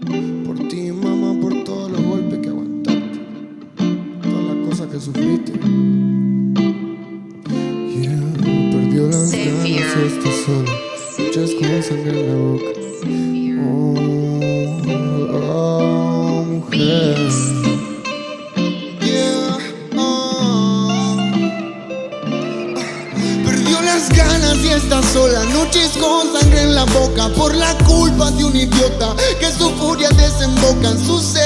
Por ti, mamá, por todos los golpes que aguantaste, todas las cosas que sufriste. Yeah, perdió las ganas y está sola, noches con sangre en la boca. Oh, mujer. Yeah, perdió las ganas y está sola, noches con sangre en la boca, por la culpa de un idiota que su furia desemboca en su ser.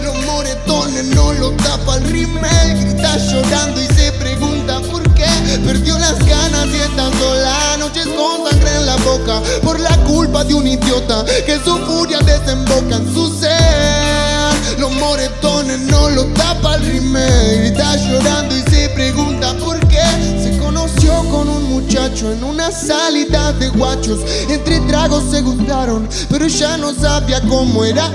Los moretones no lo tapa el rímel, grita llorando y se pregunta por qué. Perdió las ganas y está sola, noches con sangre en la boca, por la culpa de un idiota que su furia desemboca en su ser. Los moretones no lo tapa el rímel, grita llorando y se pregunta por qué. Se conoció con un muchacho en una salida de guachos, entre tragos se gustaron, pero ella no sabía cómo era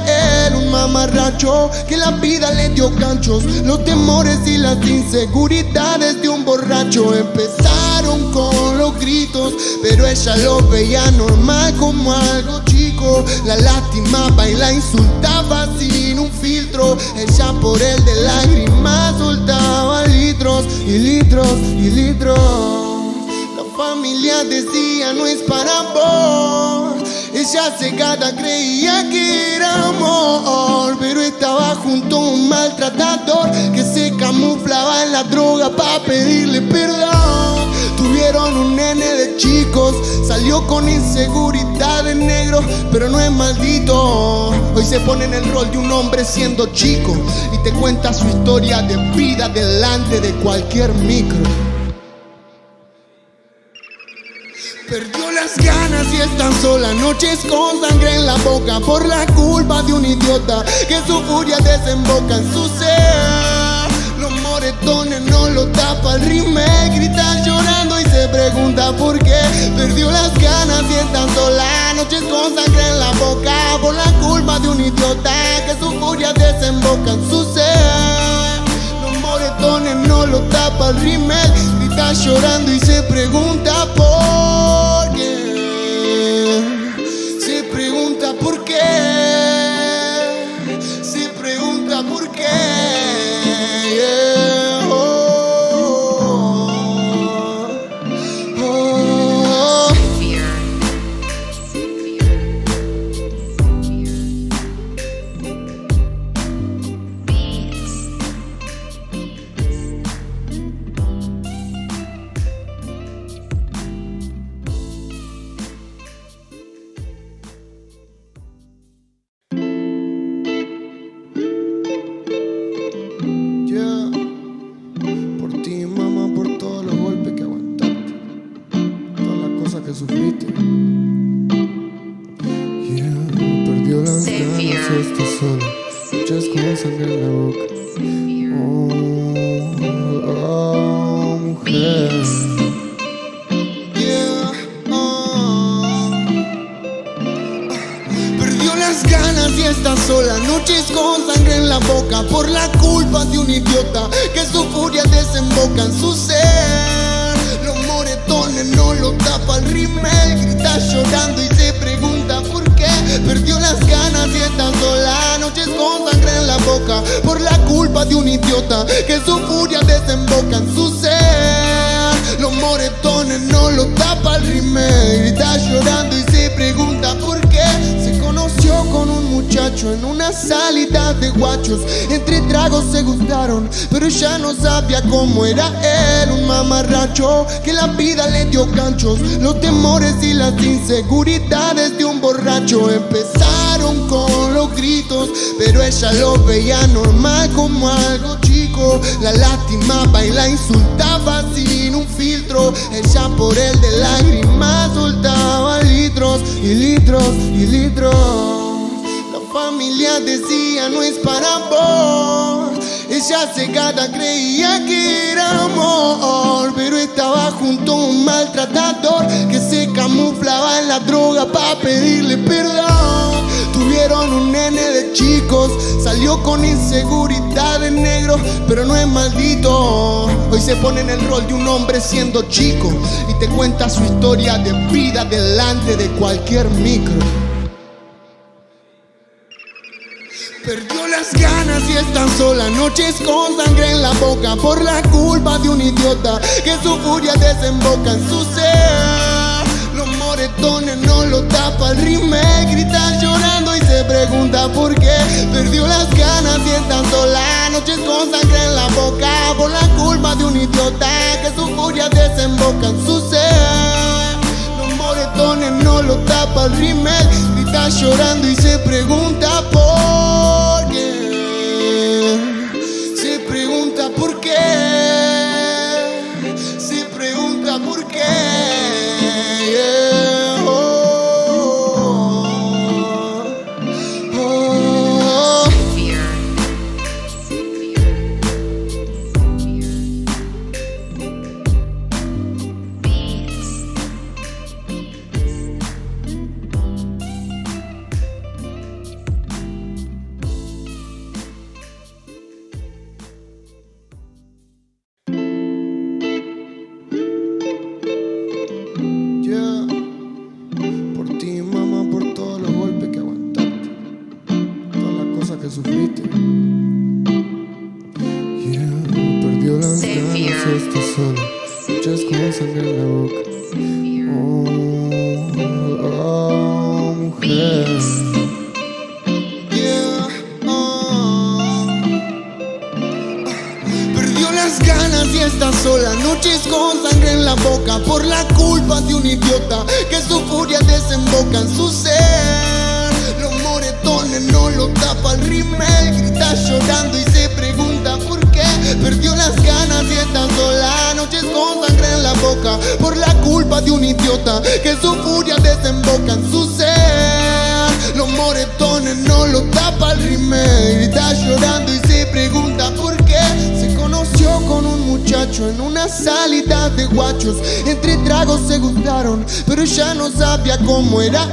él. Un mamarracho que la vida le dio ganchos, los temores y las inseguridades de un borracho. Empezaron con los gritos, pero ella lo veía normal como algo chico. La lastimaba y la insultaba sin un filtro. Ella por él de lágrimas soltaba litros y litros y litros. La familia decía no es para vos. Ella cegada creía que era amor, pero estaba junto a un maltratador que se camuflaba en la droga para pedirle perdón. Tuvieron un nene de chicos, salió con inseguridad de negro, pero no es maldito. Hoy se pone en el rol de un hombre siendo chico y te cuenta su historia de vida delante de cualquier micro. Perdió las ganas y está sola, noches con sangre en la boca, por la culpa de un idiota que su furia desemboca en su ser. Los moretones no lo tapa el rímel, grita llorando y se pregunta por qué. Perdió las ganas y está sola, noches con sangre en la boca, por la culpa de un idiota que su furia desemboca en su ser. Los moretones no lo tapa el rímel, grita llorando y se pregunta por qué. Se pregunta por qué. Se pregunta por qué. Yeah. Oh, oh, oh. Por ti, mamá, por todos los golpes que aguantaste, todas las cosas que sufriste. Yeah, perdió las ganas y está sola, noches con sangre en la boca. Oh, oh, mujer. Yeah, perdió las ganas y está sola, noches con sangre en la boca, por la culpa de un idiota que su furia desemboca en su ser. Los moretones no lo tapa el rímel, grita llorando y se pregunta por qué. Perdió las ganas y está sola, noches con sangre en la boca, por la culpa de un idiota que su furia desemboca en su ser. Los moretones no lo tapa el rímel, grita llorando y se pregunta por qué. Se conoció con un muchacho en una salida de guachos, entre tragos se gustaron, pero ella no sabía cómo era él. Un mamarracho que la vida le dio ganchos, los temores y las inseguridades de un borracho. Empezaron con los gritos, pero ella lo veía normal como algo chico. La lastimaba y la insultaba sin un filtro. Ella por él de lágrimas soltaba litros y litros y litros. La familia decía no es para vos. Ella cegada creía que era amor, pero estaba junto a un maltratador que se camuflaba en la droga para pedirle perdón. Tuvieron un nene de chicos, salió con inseguridad de negro, pero no es maldito. Hoy se pone en el rol de un hombre siendo chico y te cuenta su historia de vida delante de cualquier micro. Perdió las ganas y está sola, noches con sangre en la boca por la culpa de un idiota que su furia desemboca en su ser. Los moretones no lo tapa el rímel, grita llorando y se pregunta por qué. Perdió las ganas y está sola, noches con sangre en la boca por la culpa de un idiota que su furia desemboca en su ser. Los moretones no lo tapa el rímel, grita llorando y se pregunta por qué. Se pregunta por qué. Se pregunta por qué. Yeah. Oh, oh, oh. Yeah. Por ti, mamá, por todos los golpes que aguantaste, todas las cosas que sufriste. Yeah. Perdió las ganas y está sola, muchas con sangre en la boca. Oh, oh, mujer. Yeah. Oh. Perdió las ganas y está sola, noches con sangre en la boca por la culpa de un idiota que su furia desemboca en su ser. Los moretones no lo tapa el rímel, grita llorando y se pregunta por qué. Perdió las ganas y está sola, noches con sangre en la boca por la culpa de un idiota que su furia desemboca en su ser. Los moretones no lo tapa el rímel, grita llorando y se pregunta por qué. Se conoció con un muchacho en una salida de guachos, entre tragos se gustaron, pero ella no sabía cómo era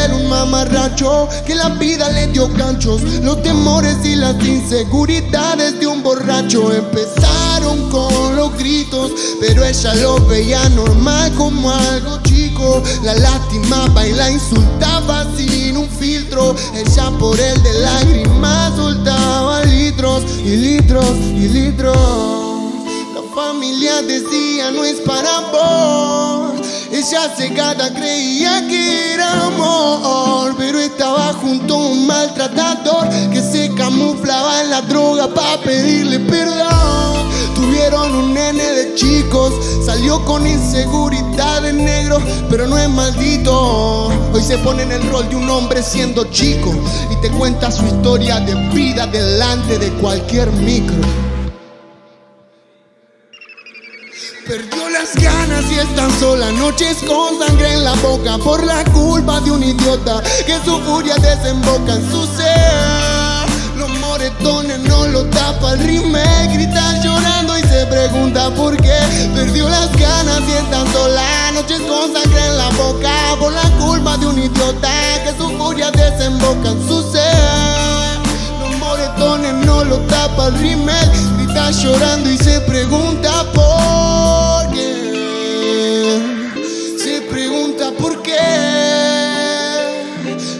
él. Un mamarracho que la vida le dio ganchos, los temores y las inseguridades de un borracho. Empezaron con los gritos, pero ella lo veía normal como algo chico. La lastimaba y la insultaba sin un filtro. Ella por él de lágrimas soltaba litros y litros y litros. La familia decía no es para vos. Ella cegada creía que era amor, pero estaba junto a un maltratador que se camuflaba en la droga para pedirle perdón. Tuvieron un nene de chicos, salió con inseguridad de negro, pero no es maldito. Hoy se pone en el rol de un hombre siendo chico y te cuenta su historia de vida delante de cualquier micro. Perdió las ganas y está sola, noches con sangre en la boca por la culpa de un idiota que su furia desemboca en su ser. Los moretones no lo tapa el rímel, grita llorando y se pregunta por qué. Perdió las ganas y está sola, noches con sangre en la boca por la culpa de un idiota que su furia desemboca en su ser. Los moretones no lo tapa el rímel, grita llorando y se pregunta por qué. Se pregunta por qué.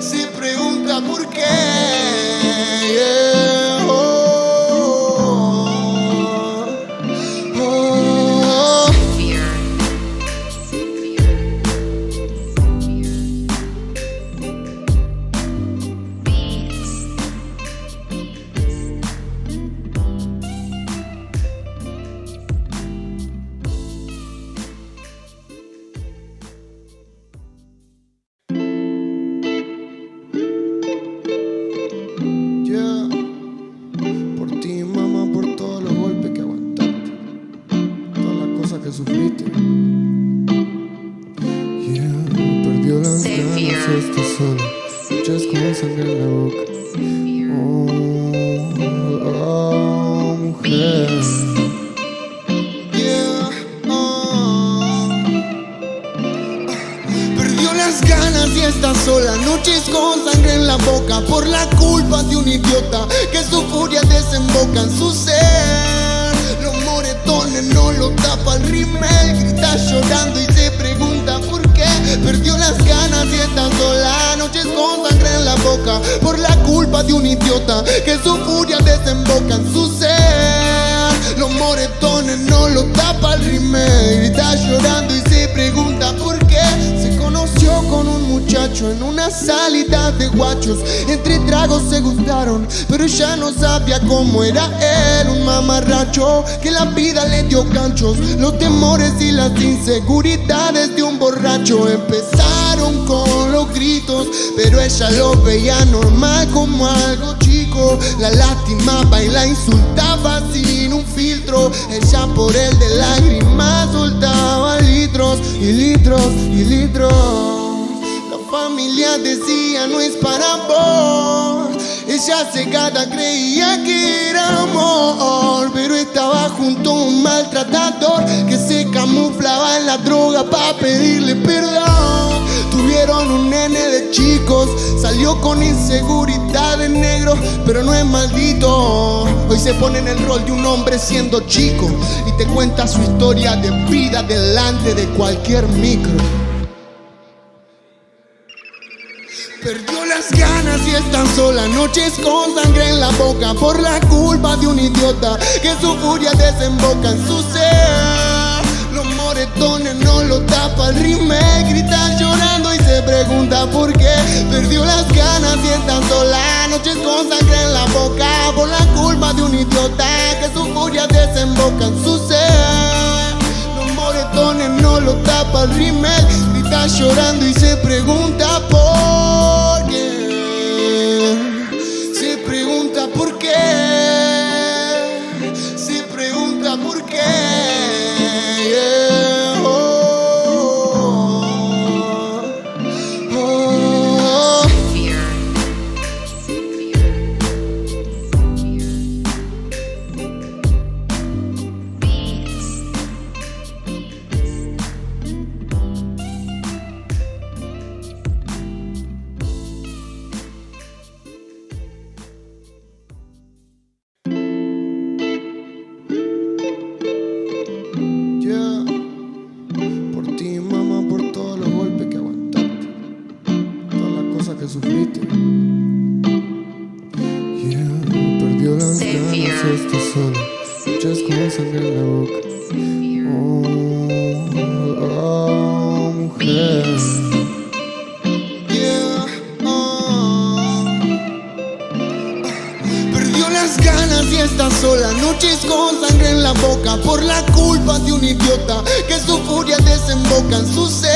Se pregunta por qué. Yeah. Oh, oh, oh. Yeah. Por ti, mamá, por todos los golpes que aguantaste, todas las cosas que sufriste. Yeah. Perdió las ganas y está sola, muchas con sangre en la boca. Oh, oh, mujer. Yeah. Oh. Perdió las ganas y está sola, noches con sangre en la boca por la culpa de un idiota que su furia desemboca en su ser. Los moretones no lo tapa el rímel, grita llorando y se pregunta por qué. Perdió las ganas y está sola, noches con sangre en la boca por la culpa de un idiota que su furia desemboca en su ser. Los moretones no lo tapa el rímel. Está llorando y se pregunta por qué. Se conoció con un muchacho en una salida de guachos. Entre tragos se gustaron, pero ella no sabía cómo era él. Un mamarracho que la vida le dio ganchos. Los temores y las inseguridades de un borracho empezaron con los gritos, pero ella lo veía normal como algo chico. La lastimaba y la insultaba sin un filtro. Ella por él de lágrimas soltaba litros y litros y litros. La familia decía no es para vos. Ella cegada creía que era amor, pero estaba junto a un maltratador que se camuflaba en la droga para pedirle perdón. Tuvieron un nene de chicos, salió con inseguridad de negro, pero no es maldito. Hoy se pone en el rol de un hombre siendo chico y te cuenta su historia de vida delante de cualquier micro. Perdió las ganas y está sola, noches con sangre en la boca por la culpa de un idiota que su furia desemboca en su ser. Los moretones no lo tapa el rímel, grita llorando y se pregunta por qué. Perdió las ganas y está sola, noches con sangre en la boca por la culpa de un idiota que su furia desemboca en su ser. Los moretones no lo tapa el rímel, grita llorando y se pregunta por qué. Se pregunta por qué. Se pregunta por qué. Yeah. Oh, oh, oh. Sufriste. Yeah, perdió las ganas y está sola, muchas con sangre en la boca. Oh, oh, mujer. Yeah, oh. Perdió las ganas y está sola, noches con sangre en la boca por la culpa de un idiota que su furia desemboca en su ser.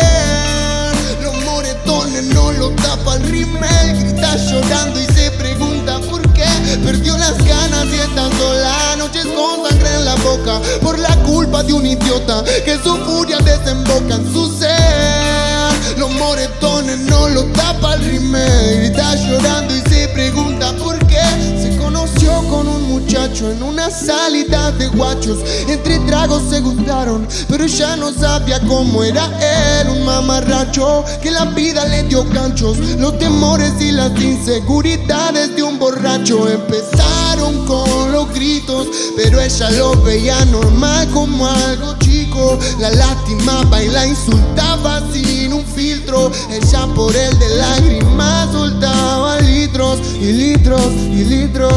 Los moretones no lo tapa el rímel, grita llorando y se pregunta por qué. Perdió las ganas y está sola, noches con sangre en la boca por la culpa de un idiota que su furia desemboca en su ser. Los moretones no lo tapa el rímel, grita llorando y se pregunta por qué. Se conoció con un muchacho en una salida de guachos. Entre tragos se gustaron, pero ella no sabía cómo era él. Un mamarracho que la vida le dio ganchos. Los temores y las inseguridades de un borracho empezaron con los gritos, pero ella lo veía normal como algo chico. La lastimaba y la insultaba sin un filtro. Ella por él de lágrimas soltaba litros y litros y litros.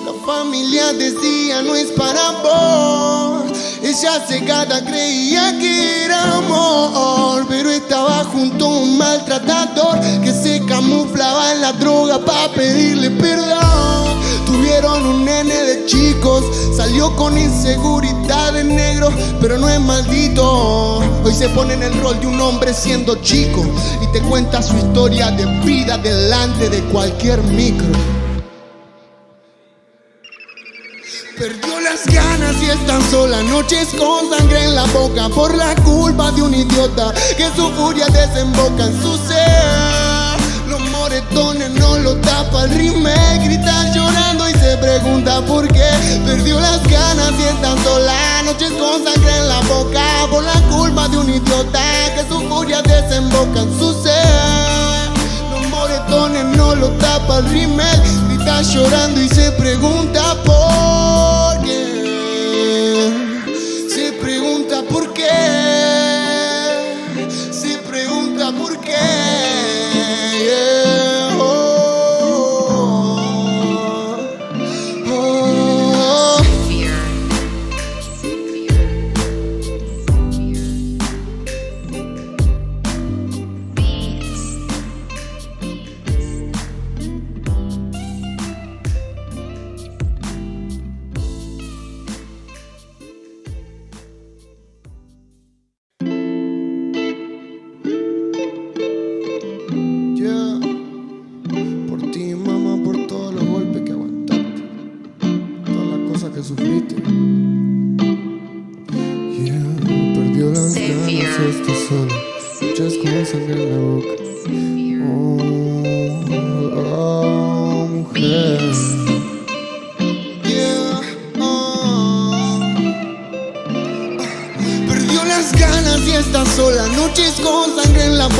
La familia decía no es para vos. Ella cegada creía que era amor, pero estaba junto a un maltratador que se camuflaba en la droga para pedirle perdón. Tuvieron un nene de chicos, salió con inseguridad de negro, pero no es maldito. Hoy se pone en el rol de un hombre siendo chico y te cuenta su historia de vida delante de cualquier micro. Perdió las ganas y está sola, noches con sangre en la boca por la culpa de un idiota que su furia desemboca en su ser. Los moretones no lo tapa el rímel, grita llorando y se pregunta por qué. Perdió las ganas y está sola, noches con sangre en la boca por la culpa de un idiota que su furia desemboca en su ser. Los moretones no lo tapa el rímel, grita llorando y se pregunta por qué. Se pregunta por qué. Se pregunta por qué. Yeah. Oh.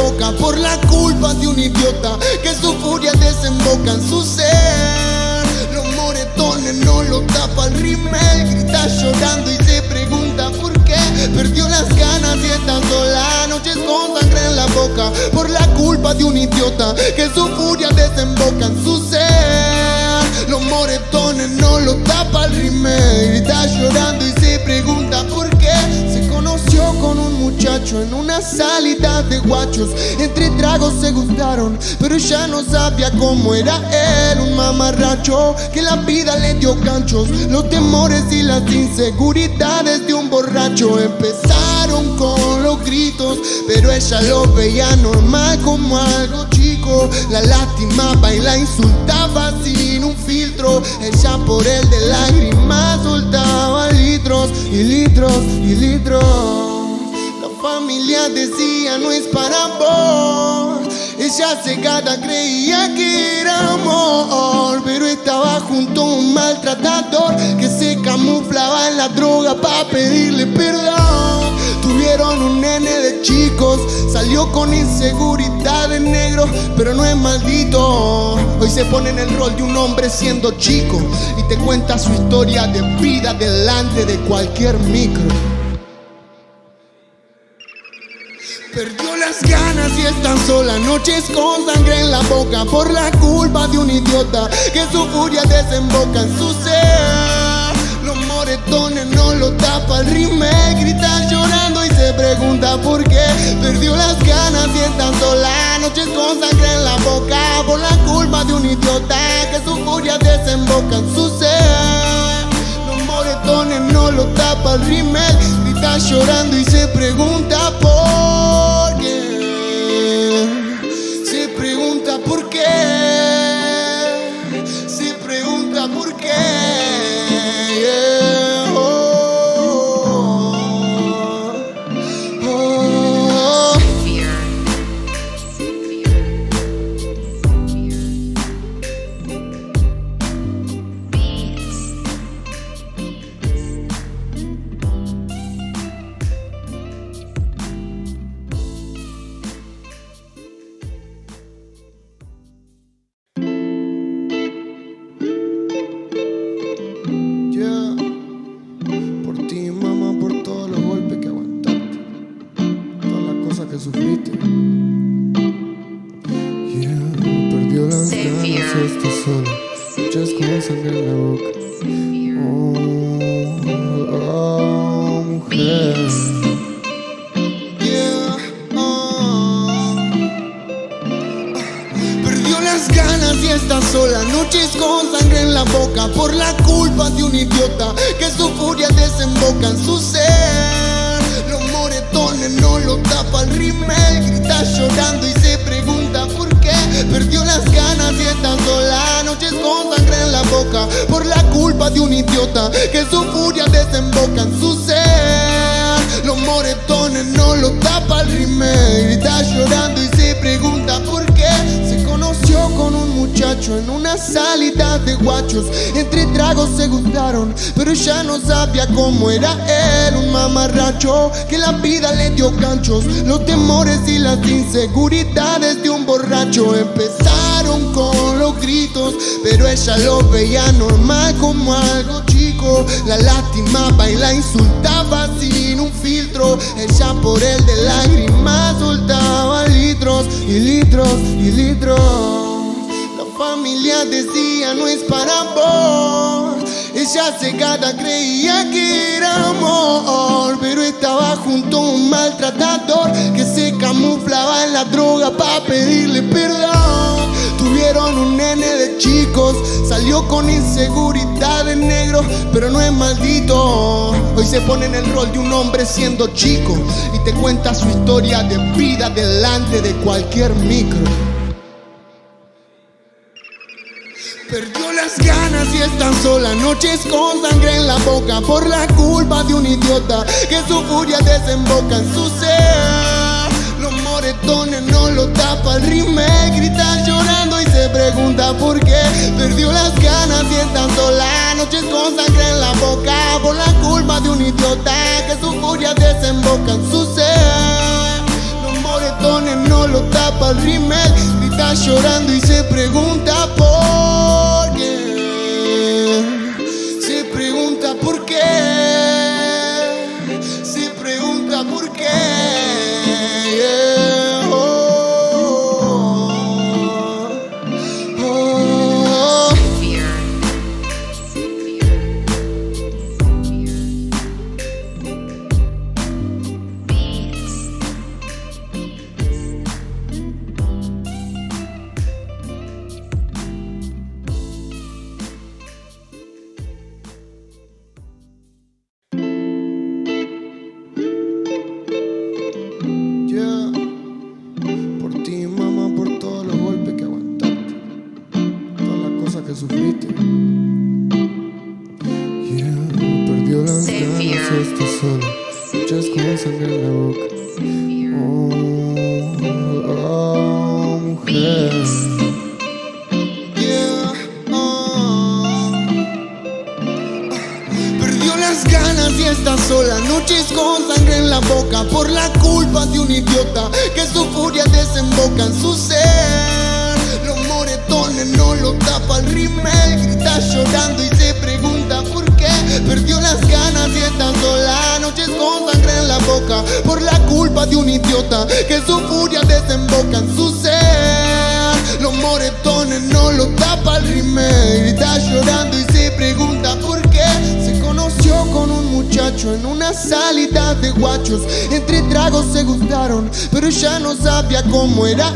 boca por la culpa de un idiota que su furia desemboca en su ser. Los moretones no lo tapa el rímel, grita llorando y se pregunta por qué. Perdió las ganas y está sola, noches con sangre en la boca por la culpa de un idiota que su furia desemboca en su ser. Los moretones no lo tapa el rímel, grita llorando y se pregunta por qué. Se conoció con un muchacho en una salida de guachos, entre tragos se gustaron, pero ella no sabía cómo era él. Un mamarracho que la vida le dio ganchos, los temores y las inseguridades de un borracho. Empezaron con los gritos, pero ella lo veía normal como algo chico. La lastimaba y la insultaba sin un filtro. Ella por él de lágrimas soltaba litros y litros y litros. La familia decía no es para vos. Ella cegada creía que era amor, pero estaba junto a un maltratador que se camuflaba en la droga para pedirle perdón. Tuvieron un nene de chicos, salió con inseguridad de negro, pero no es maldito. Hoy se pone en el rol de un hombre siendo chico y te cuenta su historia de vida delante de cualquier micro. Perdió las ganas y está sola, noches con sangre en la boca por la culpa de un idiota que su furia desemboca en su ser. Los moretones no lo tapa el rímel, grita llorando y se pregunta por qué. Perdió las ganas y está sola, noches con sangre en la boca por la culpa de un idiota que su furia desemboca en su ser. Los moretones no lo tapa el rímel, grita llorando y se pregunta por qué. Se pregunta por qué. Se pregunta por qué. Yeah. Oh, oh, oh. Sufriste. Yeah, perdió las ganas y está sola, muchas con sangre en la boca. Oh, oh, mujer. Yeah, oh. Perdió las ganas y está sola, noches con sangre en la boca por la culpa de un idiota que su furia desemboca en su ser. Los moretones no lo tapa el rímel, grita llorando y se pregunta por qué. Perdió las ganas y está sola, noches con sangre en la boca por la culpa de un idiota que su furia desemboca en su ser. Los moretones no lo tapa el rímel, grita llorando y se pregunta por qué. Se conoció con un muchacho en una salida de guachos, entre tragos se gustaron, pero ella no sabía cómo era él. Un mamarracho que la vida le dio ganchos, los temores y las inseguridades de un borracho. Empezaron con los gritos, pero ella lo veía normal como algo chico. La lastimaba y la insultaba sin un filtro. Ella por él de lágrimas soltaba litros y litros y litros. La familia decía no es para vos. Ella cegada creía que era amor, pero estaba junto a un maltratador que se camuflaba en la droga para pedirle perdón. Tuvieron un nene de chicos, salió con inseguridad de negro, pero no es maldito. Hoy se pone en el rol de un hombre siendo chico y te cuenta su historia de vida delante de cualquier micro. Perdió las ganas y está sola, noches con sangre en la boca por la culpa de un idiota que su furia desemboca en su ser. Los moretones no lo tapa el rímel, grita llorando y se pregunta por qué. Perdió las ganas y está sola, noches con sangre en la boca por la culpa de un idiota que su furia desemboca en su ser. Los moretones no lo tapa el rímel. Grita llorando y se pregunta por qué. Se pregunta por qué. Se pregunta por qué. Yeah. Por ti, mamá, por todos los golpes que aguantaste, todas las cosas que sufriste. Perdió las ganas y está sola, muchas con sangre en la boca. Mujer. Perdió las ganas y está sola, noches con sangre en la boca, por la culpa de un idiota que su furia desemboca en su ser. Los moretones no lo tapa el rímel, grita llorando y se pregunta por qué. Perdió las ganas y está sola, noches con sangre en la boca, por la culpa de un idiota que su furia desemboca en su ser. Los moretones no lo tapa el rímel, grita llorando y se pregunta por qué. Se conoció con un muchacho en una salida de guachos, entre tragos se gustaron, pero ella no sabía cómo era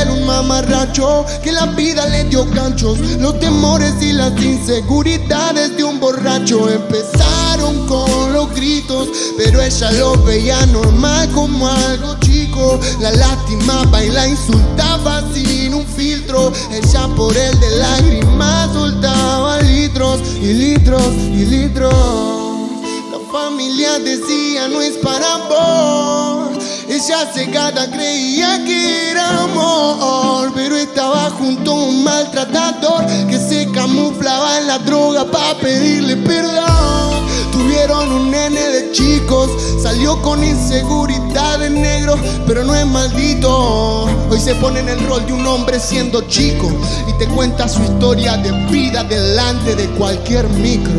él. Un mamarracho que la vida le dio ganchos, los temores y las inseguridades de un borracho. Empezaron con los gritos, pero ella lo veía normal como algo chico. La lastimaba y la insultaba sin un filtro. Ella por él de lágrimas soltaba litros y litros y litros. La familia decía no es para vos. Ella cegada creía que era amor, pero estaba junto a un maltratador que se camuflaba en la droga para pedirle perdón. Tuvieron un nene de chicos, salió con inseguridad de negro, pero no es maldito. Hoy se pone en el rol de un hombre siendo chico y te cuenta su historia de vida delante de cualquier micro.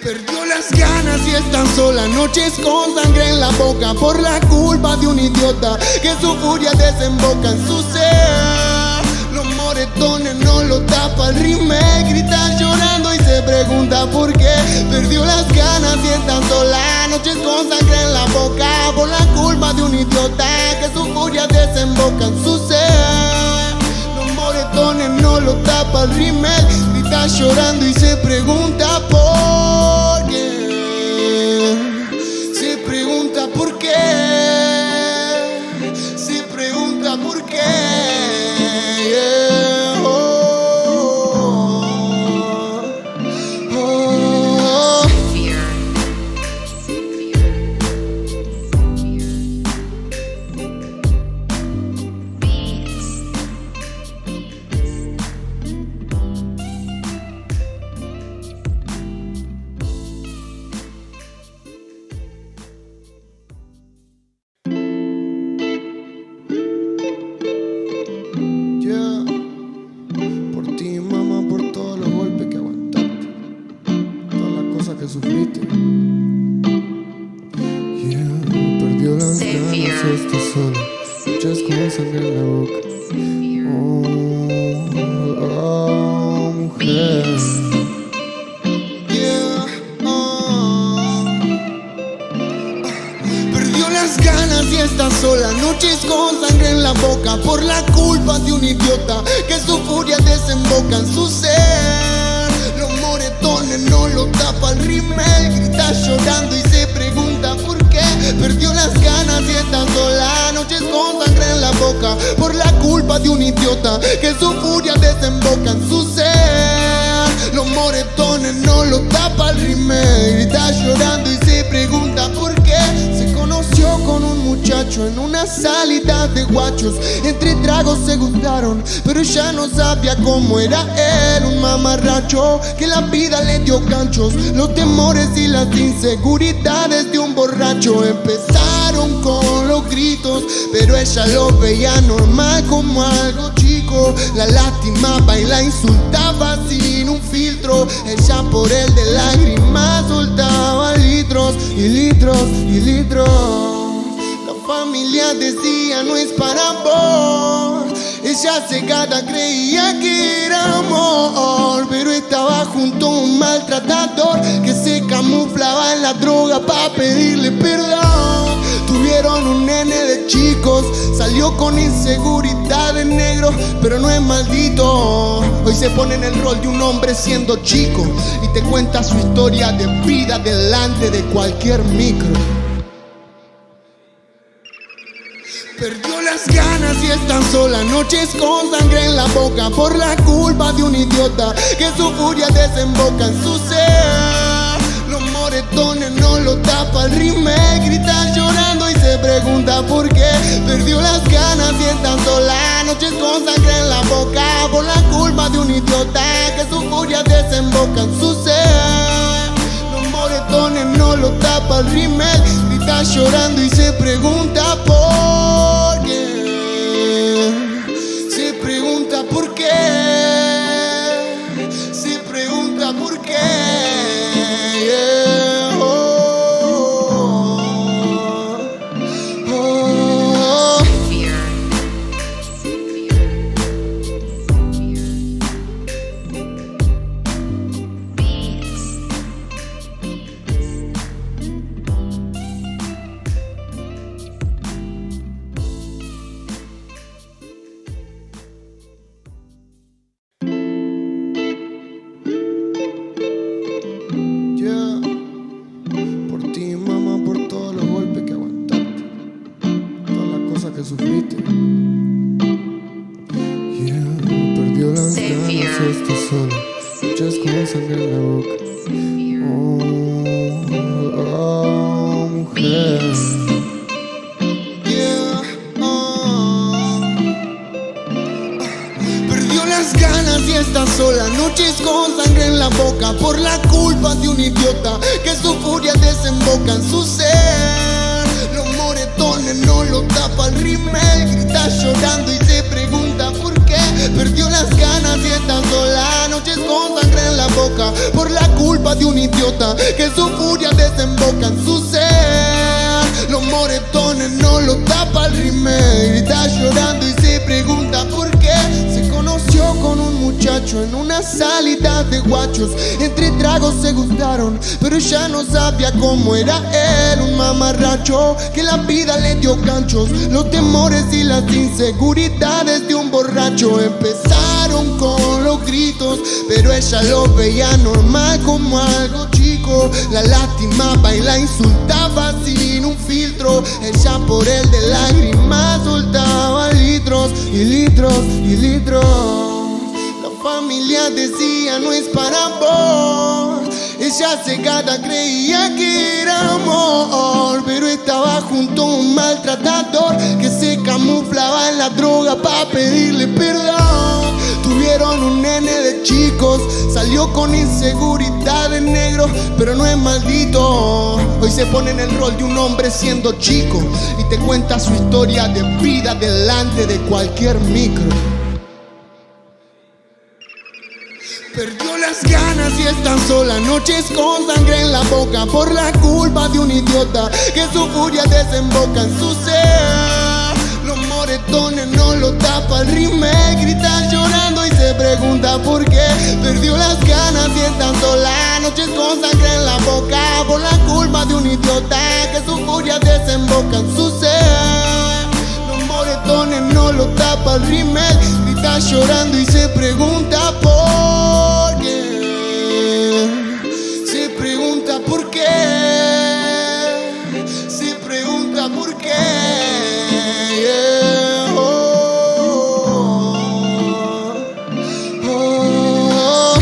Perdió las ganas y está sola, noches con sangre en la boca, por la culpa de un idiota que su furia desemboca en su ser. Los moretones no lo tapa el rímel, grita llorando y se pregunta por qué. Perdió las ganas y está sola, noches con sangre en la boca, por la culpa de un idiota que su furia desemboca en su ser. Los moretones no lo tapa el rímel, grita llorando y se pregunta por qué. Se pregunta por qué. Se pregunta por qué. Yeah. Por ti, mamá, por todos los golpes que aguantaste, todas las cosas que sufriste. Perdió las ganas y está sola, muchas con sangre en la boca. Mujer. Perdió las ganas y está sola, noches con sangre en la boca, por la culpa de un idiota que su furia desemboca en su ser. Los moretones no lo tapa el rímel, grita llorando y se pregunta por qué. Perdió las ganas y está sola, noches con sangre en la boca, por la culpa de un idiota que su furia desemboca en su ser. Los moretones no lo tapa el rímel, grita llorando y se pregunta por qué. Se conoció con un muchacho muchacho en una salida de guachos. Entre tragos se gustaron, pero ella no sabía cómo era él. Un mamarracho que la vida le dio ganchos. Los temores y las inseguridades de un borracho empezaron con los gritos, pero ella lo veía normal como algo chico. La lastimaba y la insultaba sin un filtro. Ella por él de lágrimas soltaba litros y litros y litros. La familia decía no es para vos. Ella cegada creía que era amor, pero estaba junto a un maltratador que se camuflaba en la droga para pedirle perdón. Tuvieron un nene de chicos, salió con inseguridad de negro, pero no es maldito. Hoy se pone en el rol de un hombre siendo chico y te cuenta su historia de vida delante de cualquier micro. Perdió las ganas y es tan sola, noches con sangre en la boca por la culpa de un idiota que su furia desemboca en su ser. Los moretones no lo tapa el rímel, grita llorando y se pregunta por qué. Perdió las ganas y es tan sola, noches con sangre en la boca por la culpa de un idiota que su furia desemboca en su ser. Los moretones no lo tapa el rímel, grita llorando y se pregunta por qué. Se pregunta por qué. Se pregunta por qué. Yeah. Oh, oh, oh. Yeah. Por ti, mamá, por todos los golpes que aguantaste, todas las cosas que sufriste. Yeah. Perdió las ganas y está sola, muchas con sangre en la boca. Oh, oh, mujer. Yeah. Oh. Perdió las ganas y está sola, noches con sangre en la boca por la culpa de un idiota que su furia desemboca en su ser. Los moretones no lo tapa el rímel, grita llorando y se pregunta por qué. Perdió las ganas y está sola, noches con sangre en la boca por la culpa de un idiota que su furia desemboca en su ser. Los moretones no lo tapa el rímel, grita llorando y se pregunta por qué. Se conoció con un muchacho en una salida de guachos. Entre tragos se gustaron, pero ella no sabía cómo era él. Un mamarracho que la vida le dio ganchos. Los temores y las inseguridades de un borracho empezaron con los gritos, pero ella lo veía normal como algo chico. La lastimaba y la insultaba sin un filtro. Ella por él de lágrimas soltaba litros y litros y litros. La familia decía no es para vos. Ella cegada creía que era amor, pero estaba junto a un maltratador que se camuflaba en la droga para pedirle perdón. Tuvieron un nene de chicos, salió con inseguridad de negro, pero no es maldito. Hoy se pone en el rol de un hombre siendo chico y te cuenta su historia de vida delante de cualquier micro. Perdió las ganas y es tan sola, noches con sangre en la boca por la culpa de un idiota que su furia desemboca en su ser. Los moretones no lo tapa el rímel, grita llorando y se pregunta por qué. Perdió las ganas y es tan sola, noches con sangre en la boca por la culpa de un idiota que su furia desemboca en su ser. Los moretones no lo tapa el rímel, grita llorando y se pregunta por qué. Se pregunta por qué. Se pregunta por qué. Yeah. Oh, oh, oh.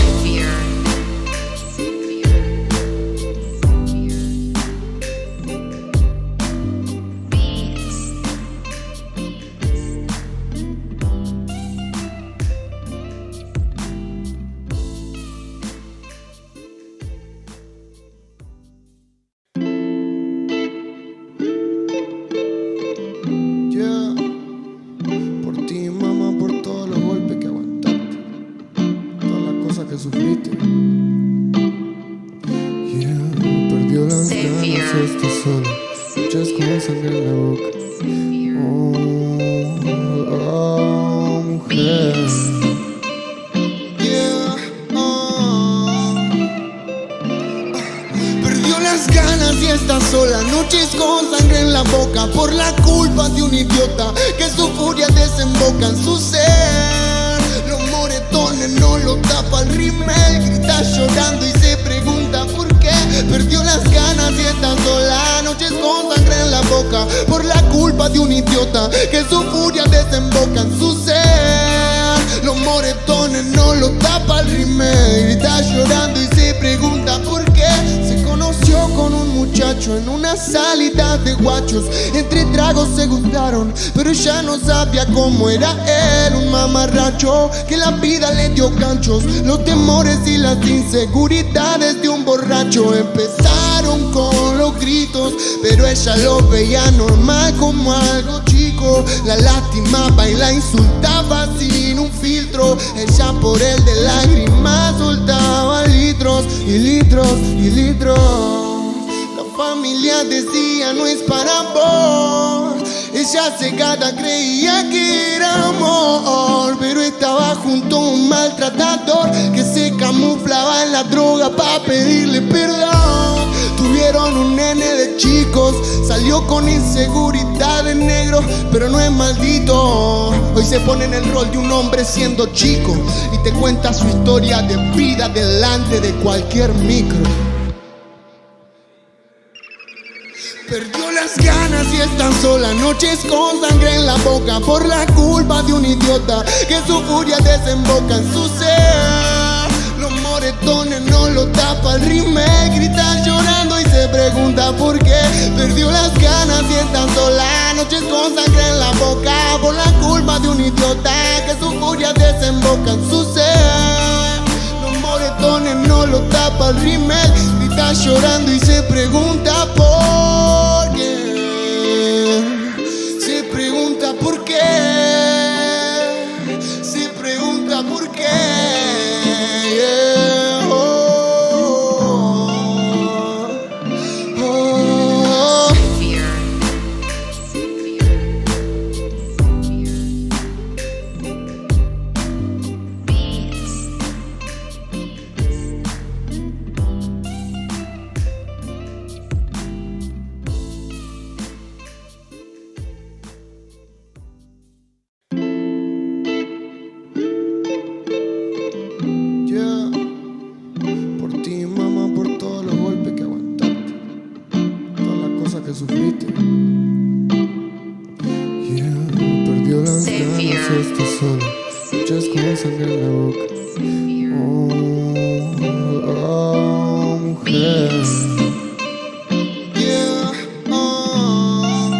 boca por la culpa de un idiota, que su furia desemboca en su ser. Los moretones no lo tapa el rímel, grita llorando y se pregunta por qué. Perdió las ganas y está sola, noches con sangre en la boca por la culpa de un idiota, que su furia desemboca en su ser. Los moretones no lo tapa el rímel, grita llorando y se pregunta por qué. Se conoció con un muchacho en una salida de guachos, entre tragos se gustaron, pero ella no sabía cómo era él. Un mamarracho que la vida le dio ganchos, los temores y las inseguridades de un borracho. Empezaron con los gritos, pero ella lo veía normal como algo chico. La lastimaba y la insultaba sin un filtro. Ella por él de lágrimas soltaba litros y litros y litros. La familia decía no es para vos. Ella cegada creía que era amor, pero estaba junto a un maltratador que se camuflaba en la droga para pedirle perdón. Tuvieron un nene de chicos, salió con inseguridad de negro, pero no es maldito. Hoy se pone en el rol de un hombre siendo chico y te cuenta su historia de vida delante de cualquier micro. Perdió las ganas y está sola, noches con sangre en la boca por la culpa de un idiota, que su furia desemboca en su ser. Los moretones no lo tapa el rímel, grita llorando y se pregunta por qué. Perdió las ganas y está sola, noches con sangre en la boca por la culpa de un idiota, que su furia desemboca en su ser. Los moretones no lo tapa el rímel, grita llorando y se pregunta por qué. Se pregunta por qué. Se pregunta por qué. Yeah. Oh, oh, oh. Sufriste. Yeah, perdió las ganas y está sola, muchas con sangre en la boca. Oh, oh, mujer. Yeah, oh.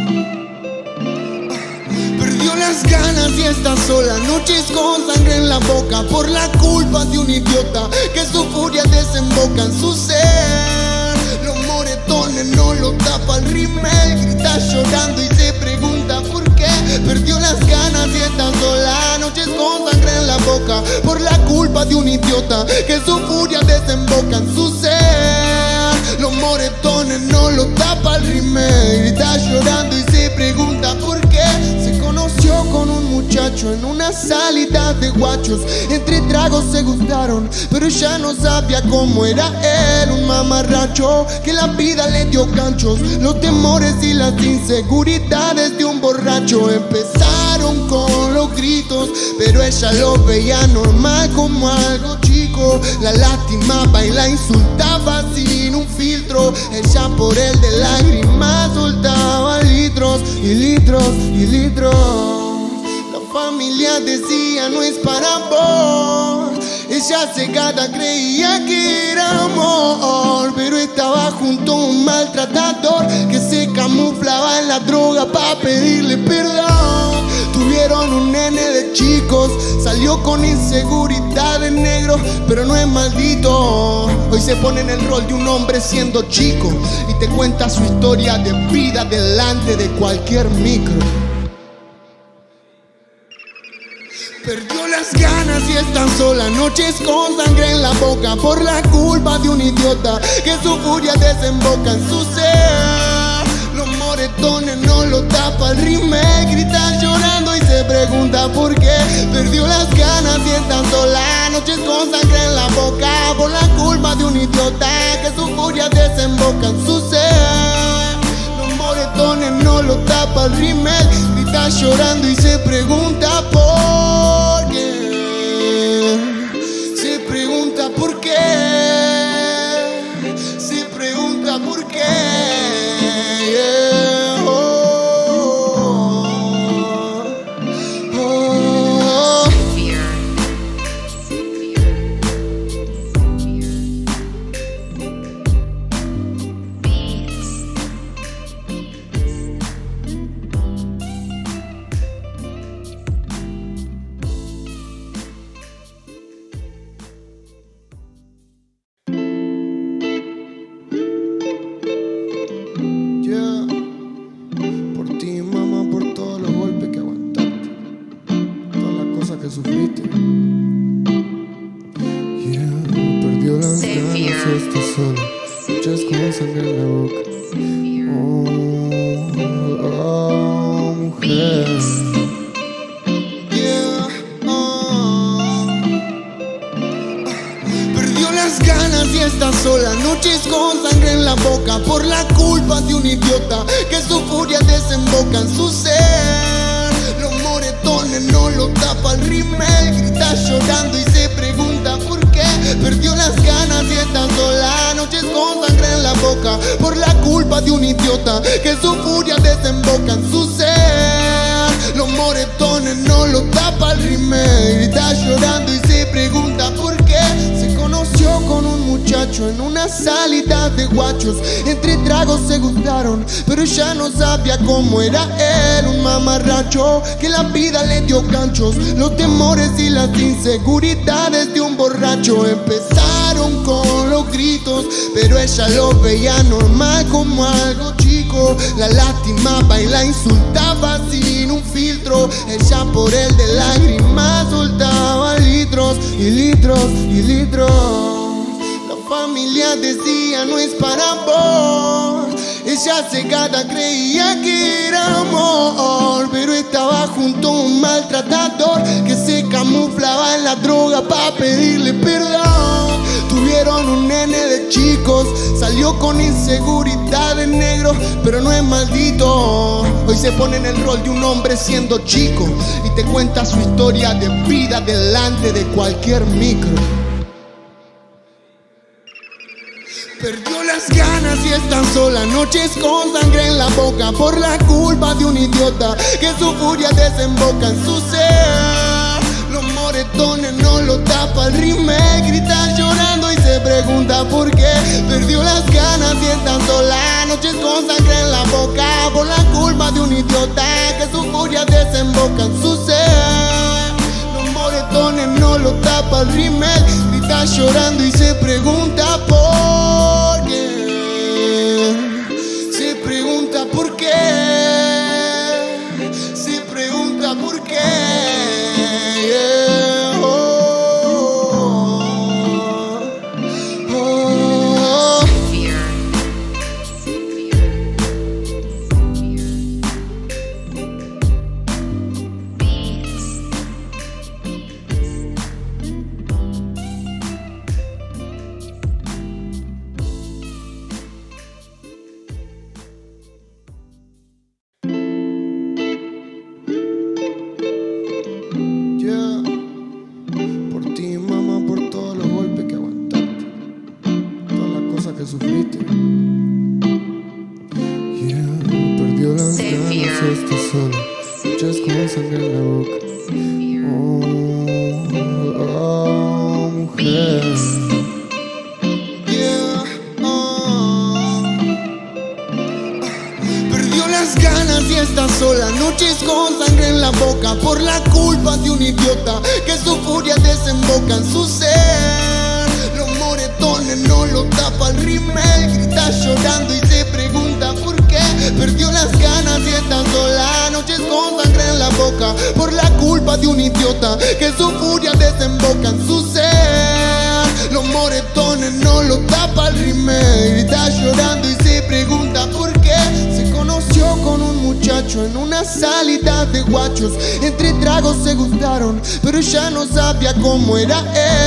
Perdió las ganas y está sola, noches con sangre en la boca por la culpa de un idiota, que su furia desemboca en su ser. Los moretones no lo tapa el rímel, grita llorando y se pregunta por qué. Perdió las ganas y está sola, noches con sangre en la boca por la culpa de un idiota, que su furia desemboca en su ser. Los moretones no lo tapa el rímel, grita llorando y se pregunta por qué. Se conoció con un muchacho en una salida de guachos, entre tragos se gustaron, pero ella no sabía cómo era él. Un mamarracho que la vida le dio ganchos, los temores y las inseguridades de un borracho. Empezaron con los gritos, pero ella lo veía normal como algo chico. La lastimaba y la insultaba sin un filtro. Ella por él de lágrimas soltaba litros y litros y litros. La familia decía no es para vos. Ella cegada creía que era amor, pero estaba junto a un maltratador que se camuflaba en la droga para pedirle perdón. Tuvieron un nene de chicos, salió con inseguridad de negro, pero no es maldito. Hoy se pone en el rol de un hombre siendo chico y te cuenta su historia de vida delante de cualquier micro. Perdió las ganas y está sola, noches con sangre en la boca por la culpa de un idiota, que su furia desemboca en su ser. Los moretones no lo tapa el rímel, grita llorando y se pregunta por qué. Perdió las ganas y está sola, noches con sangre en la boca por la culpa de un idiota, que su furia desemboca en su ser. Los moretones no lo tapa el rímel. Grita llorando y se pregunta por qué. Se pregunta por qué. Se pregunta por qué. Yeah. Por ti, mamá, por todos los golpes que aguantaste, todas las cosas que sufriste. Perdió las ganas y está sola, noches con sangre en la boca. Mujer. Perdió las ganas y está sola, noches con sangre en la boca, por la culpa de un idiota que su furia desemboca en su ser. Los moretones no lo tapa el rímel, grita llorando y se pregunta por qué. Perdió las ganas y está sola, noches con sangre en la boca, por la culpa de un idiota que su furia desemboca en su ser. Los moretones no lo tapa el rímel, grita llorando y se pregunta por qué. Se conoció con un muchacho en una salida de guachos, entre tragos se gustaron, pero ella no sabía cómo era él. Un mamarracho que la vida le dio ganchos, los temores y las inseguridades de un borracho. Empezaron con los gritos, pero ella lo veía normal como algo chico. La lastimaba y la insultaba sin un filtro. Ella por él de lágrimas soltaba litros y litros y litros. La familia decía no es para vos. Ella cegada creía que era amor, pero estaba junto a un maltratador que se camuflaba en la droga para pedirle perdón. Tuvieron un nene de chicos, salió con inseguridad de negro, pero no es maldito. Hoy se pone en el rol de un hombre siendo chico y te cuenta su historia de vida delante de cualquier micro. Perdió las ganas y está sola, noches con sangre en la boca, por la culpa de un idiota que su furia desemboca en su ser. Los moretones no lo tapa el rímel, grita llorando y se pregunta por qué. Perdió las ganas y está sola, noches con sangre en la boca, por la culpa de un idiota que su furia desemboca en su ser. Los moretones no lo tapa el rímel, grita llorando y se pregunta por qué. Se pregunta por qué. Se pregunta por qué. Yeah. Por ti, mamá, por todos los golpes que aguantaste, todas las cosas que sufriste. Perdió las ganas y está sola, noches con sangre en la boca. Mujer. Perdió las ganas y está sola, noches con sangre en la boca, por la culpa de un idiota que su furia desemboca en su ser. Los moretones no lo tapa el rímel, grita llorando y se pregunta por qué. Perdió las ganas y está sola, noches con sangre en la boca, por la culpa de un idiota que su furia desemboca en su ser. Los moretones no lo tapa el rímel, grita llorando y se pregunta por qué. Se conoció con un muchacho en una salida de guachos. Entre tragos se gustaron, pero ella no sabía cómo era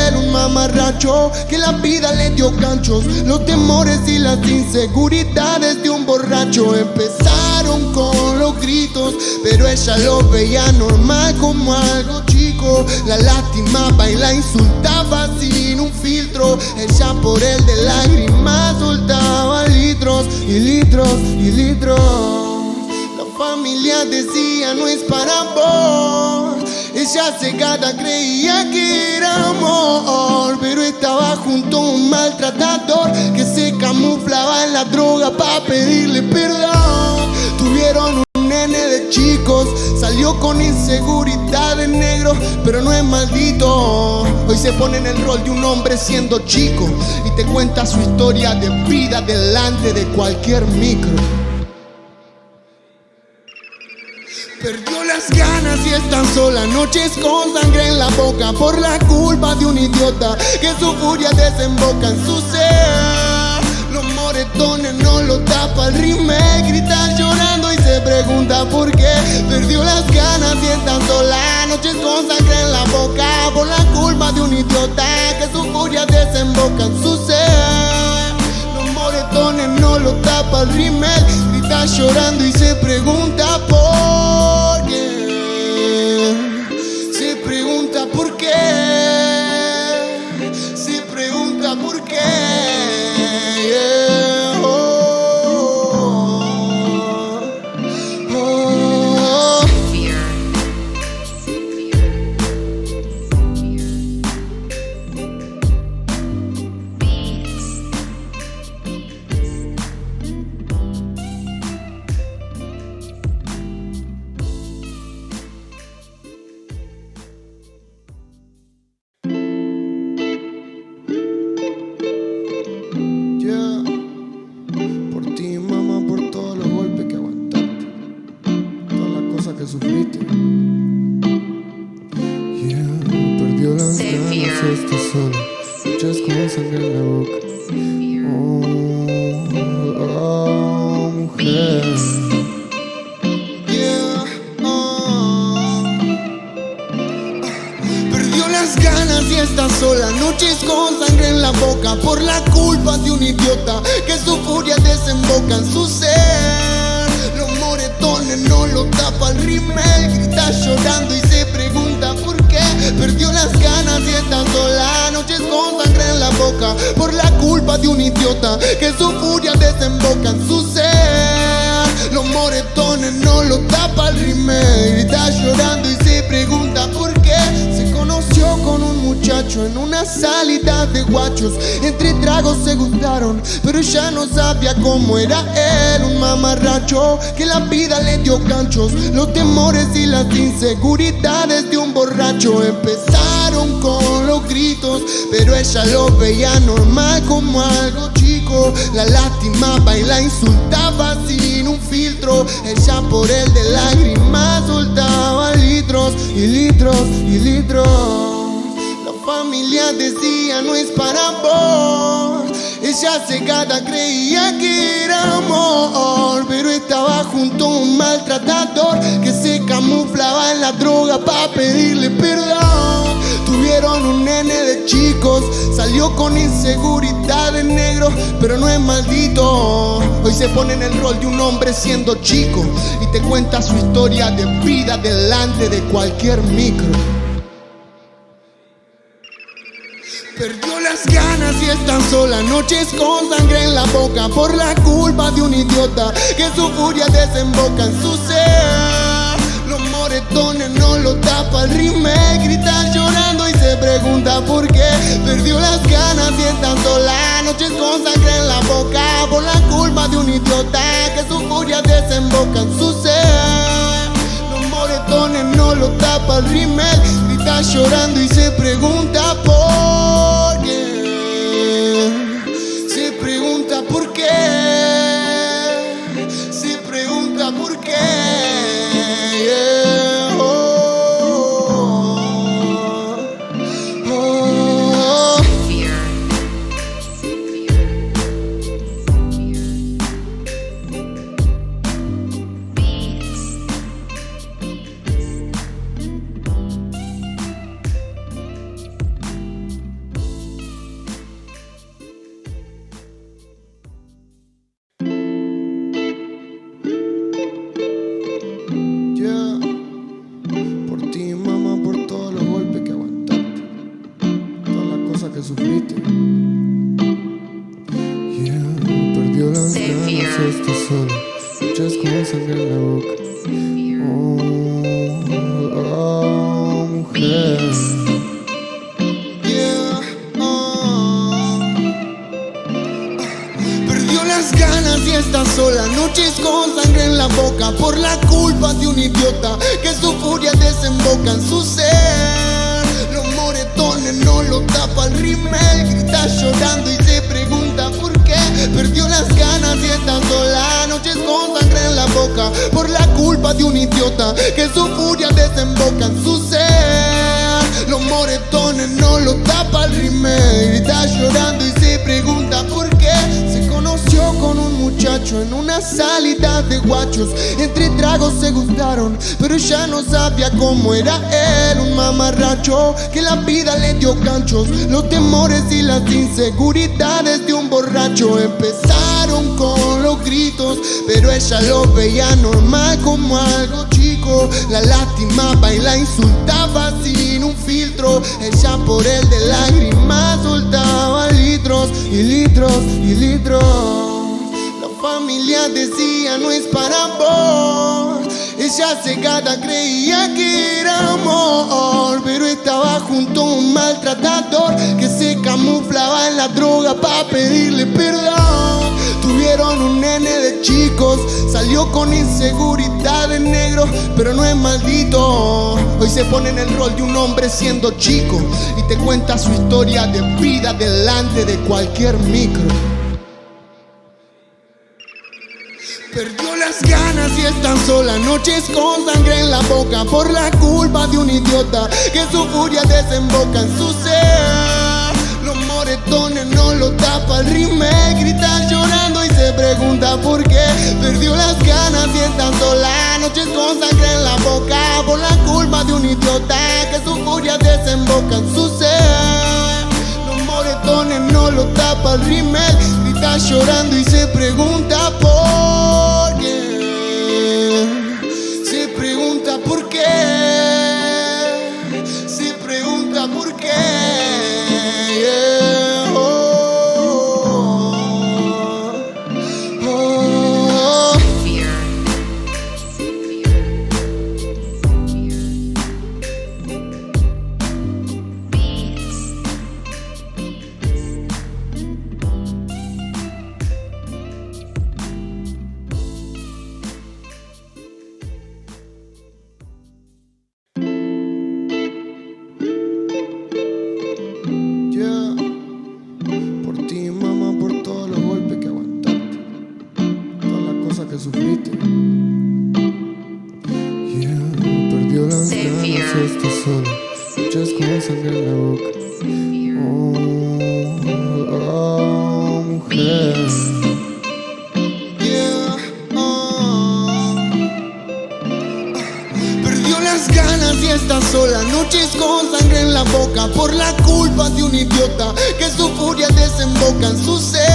él. Un mamarracho que la vida le dio ganchos. Los temores y las inseguridades de un borracho empezaron con los gritos, pero ella lo veía normal como algo chico. La lastimaba y la insultaba sin un filtro. Ella por él de lágrimas soltaba litros y litros y litros. La familia decía no es para vos. Ella cegada creía que era amor, pero estaba junto a un maltratador que se camuflaba en la droga para pedirle perdón. Tuvieron un nene de chicos, salió con inseguridad de negro, pero no es maldito. Hoy se pone en el rol de un hombre siendo chico y te cuenta su historia de vida delante de cualquier micro. Perdió las ganas y está sola, noches con sangre en la boca por la culpa de un idiota que su furia desemboca en su ser. Los moretones no lo tapa el rímel, grita llorando y se pregunta por qué. Perdió las ganas y está sola, noches con sangre en la boca por la culpa de un idiota que su furia desemboca en su ser. Los moretones no lo tapa el rímel, grita llorando y se pregunta por qué. Se pregunta por qué. Se pregunta por qué. Yeah. Oh, oh, oh. Yeah. Por ti, mamá, por todos los golpes que aguantaste, todas las cosas que sufriste. Yeah. Perdió las ganas y está sola, muchas con sangre en la boca. Oh, oh, mujer. Yeah. Oh. Perdió las ganas y está sola, noches con sangre en la boca por la culpa de un idiota que su furia desemboca en su ser. Los moretones no lo tapa el rímel, grita llorando y se pregunta por qué. Perdió las ganas y está sola, noches con sangre en la boca por la culpa de un idiota que su furia desemboca en su ser. Los moretones no lo tapa el rímel, grita llorando y se pregunta por qué. Se conoció con un muchacho en una salida de guachos. Entre tragos se gustaron, pero ella no sabía cómo era él. Un mamarracho que la vida le dio ganchos. Los temores y las inseguridades de un borracho empezaron con los gritos, pero ella lo veía normal como algo chico. La lastimaba y la insultaba sin un filtro. Ella por él de lágrimas soltaba litros y litros y litros. La familia decía no es para vos. Ella cegada creía que era amor, pero estaba junto a un maltratador que se camuflaba en la droga para pedirle perdón. Tuvieron un nene de chicos, salió con inseguridad de negro, pero no es maldito. Hoy se pone en el rol de un hombre siendo chico y te cuenta su historia de vida delante de cualquier micro. Perdió las ganas y está sola, noches con sangre en la boca por la culpa de un idiota que su furia desemboca en su ser. Los moretones no lo tapa el rímel, grita llorando y se pregunta por qué. Perdió las ganas y está sola, noches con sangre en la boca por la culpa de un idiota que su furia desemboca en su ser. Los moretones no lo tapa el rímel, grita llorando y se pregunta por qué. Se pregunta por qué. Se pregunta por qué. Yeah. Oh, oh, oh. sufriste. Perdió las ganas y está sola. Noches con sangre en la boca. Mujer. Perdió las ganas y está sola. Noches con sangre en la boca por la culpa de un idiota que su furia desemboca en su ser. Los moretones no lo tapa el rímel. Grita llorando y se pregunta por qué. Perdió las ganas y está sola. Noches con sangre en la boca por la culpa de un idiota que su furia desemboca en su ser. Los moretones no lo tapa el rímel. Grita llorando y se pregunta por qué. Se conoció con un muchacho en una salida de guachos. Entre tragos se gustaron, pero ella no sabía cómo era él. Un mamarracho que la vida le dio ganchos. Los temores y las inseguridades de un borracho empezaron con los gritos, pero ella lo veía normal como algo chico. La lastimaba y la insultaba sin un filtro. Ella por él de lágrimas soltaba litros y litros y litros. La familia decía no es para vos. Ella cegada creía que era amor, pero estaba junto a un maltratador que se camuflaba en la droga para pedirle perdón. Tuvieron un nene de chicos, salió con inseguridad de negro, pero no es maldito. Hoy se pone en el rol de un hombre siendo chico y te cuenta su historia de vida delante de cualquier micro. Perdió las ganas y está sola. Noches con sangre en la boca por la culpa de un idiota que su furia desemboca en su ser. Los moretones no lo tapa el rímel. Grita llorando y se pregunta por qué. Perdió las ganas y está sola. Noches con sangre en la boca por la culpa de un idiota que su furia desemboca en su ser. Los moretones no lo tapa el rímel. Grita llorando y se pregunta por qué. Se pregunta por qué. Se pregunta por qué. Yeah. Por ti, mamá, por todos los golpes que aguantaste, todas las cosas que sufriste. Perdió las ganas y está sola. Noches con sangre en la boca. Mujer. Perdió las ganas y está sola. Noches con sangre en la boca por la culpa de un idiota que su furia desemboca en su ser.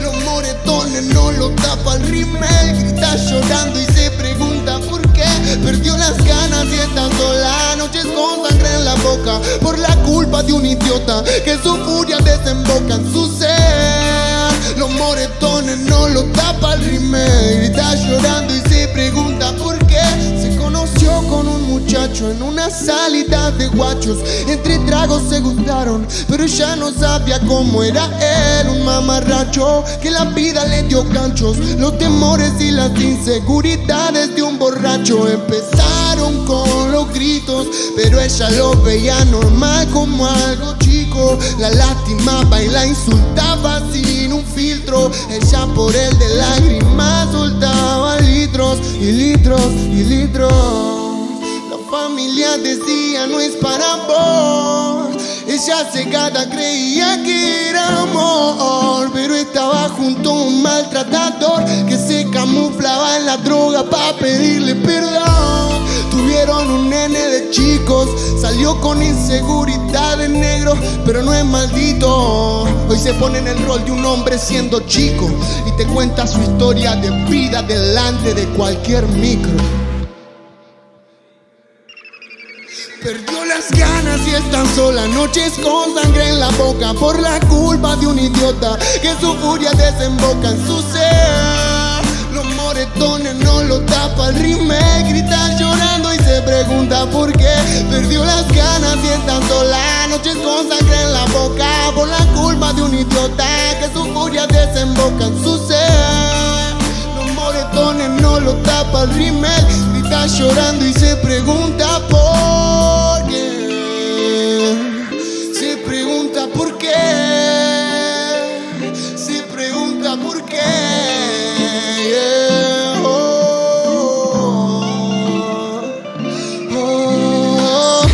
Los moretones no lo tapa el rímel. Grita llorando y se pregunta por qué. Perdió las ganas y está sola. Noches con sangre en la boca por la culpa de un idiota que su furia desemboca en su ser. Los moretones no lo tapa el rímel. Grita llorando y se pregunta por qué. Se conoció con un muchacho en una salida de guachos. Entre tragos se gustaron, pero ella no sabía cómo era él. Un mamarracho que la vida le dio ganchos. Los temores y las inseguridades de un borracho empezaron con los gritos, pero ella lo veía normal como algo chico. La lastimaba y la insultaba sin un filtro. Ella por él de lágrimas soltaba litros y litros y litros. La familia decía no es para vos. Ella cegada creía que era amor, pero estaba junto a un maltratador que se camuflaba en la droga para pedirle perdón. Tuvieron un nene de chicos, salió con inseguridad de negro, pero no es maldito. Hoy se pone en el rol de un hombre siendo chico y te cuenta su historia de vida delante de cualquier micro. Perdió las ganas y está sola, noches con sangre en la boca por la culpa de un idiota que su furia desemboca en su ser. Los moretones no lo tapa el rímel, grita llorando y se pregunta por qué. Perdió las ganas y está sola, noches con sangre en la boca por la culpa de un idiota que su furia desemboca en su ser. Los moretones no lo tapa el rímel, grita llorando y se pregunta por qué. Se pregunta por qué. Se pregunta por qué. Yeah. Oh, oh, oh.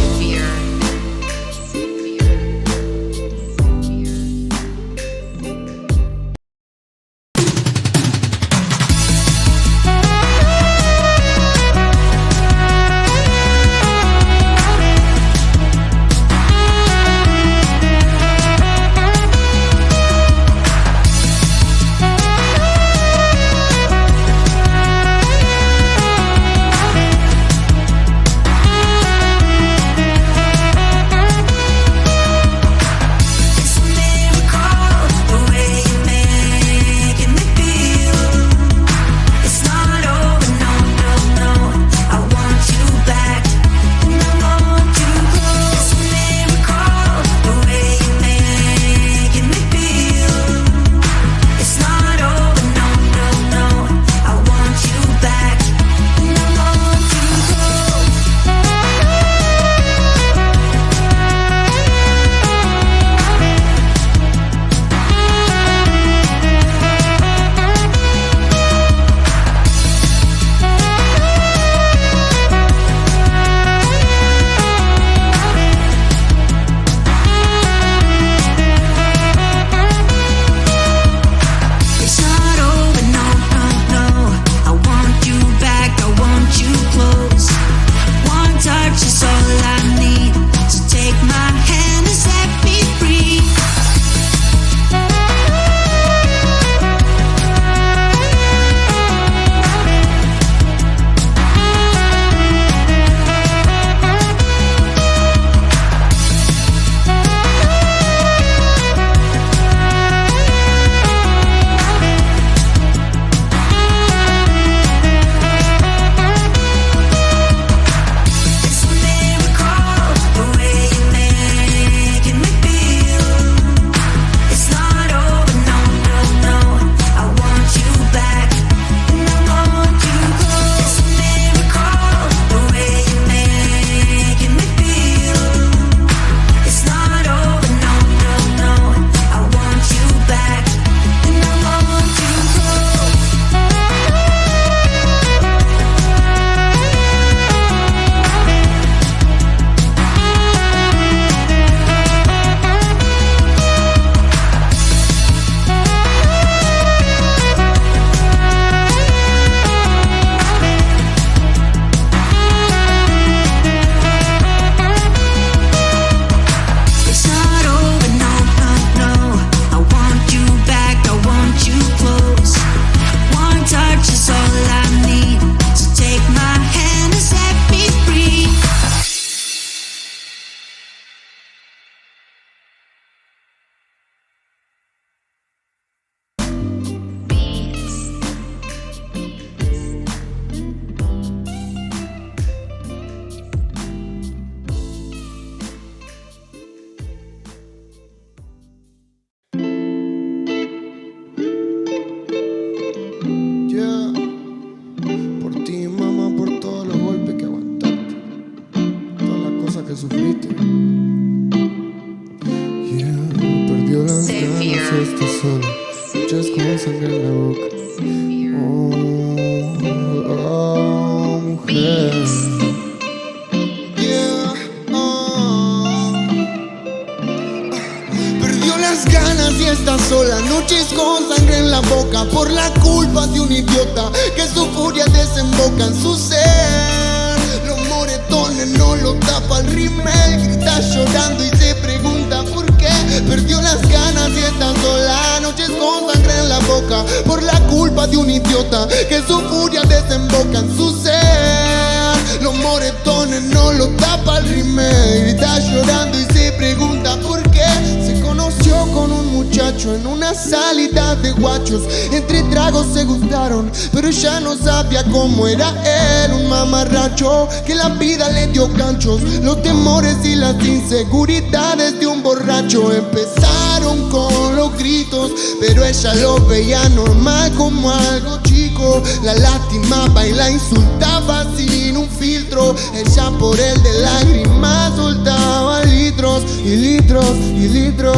sufriste. Yeah, perdió las ganas y está sola, muchas con sangre en la boca. Oh, oh, mujer. Yeah, perdió las ganas y está sola, noches con sangre en la boca por la culpa de un idiota que su furia desemboca en su ser. Los moretones no lo tapa el rímel, grita llorando y se pregunta por qué. Perdió las ganas y está sola, noches con sangre en la boca por la culpa de un idiota que su furia desemboca en su ser. Los moretones no lo tapa el rímel. pregunta por qué. Se conoció con un muchacho en una salida de guachos. Entre tragos se gustaron, pero ya no sabía cómo era él. Un mamarracho que la vida le dio ganchos. Los temores y las inseguridades de un borracho empezaron con los gritos, pero ella lo veía normal como algo chico. La lastimaba y la insultaba sin un filtro. Ella por él de lágrimas soltaba litros y litros y litros.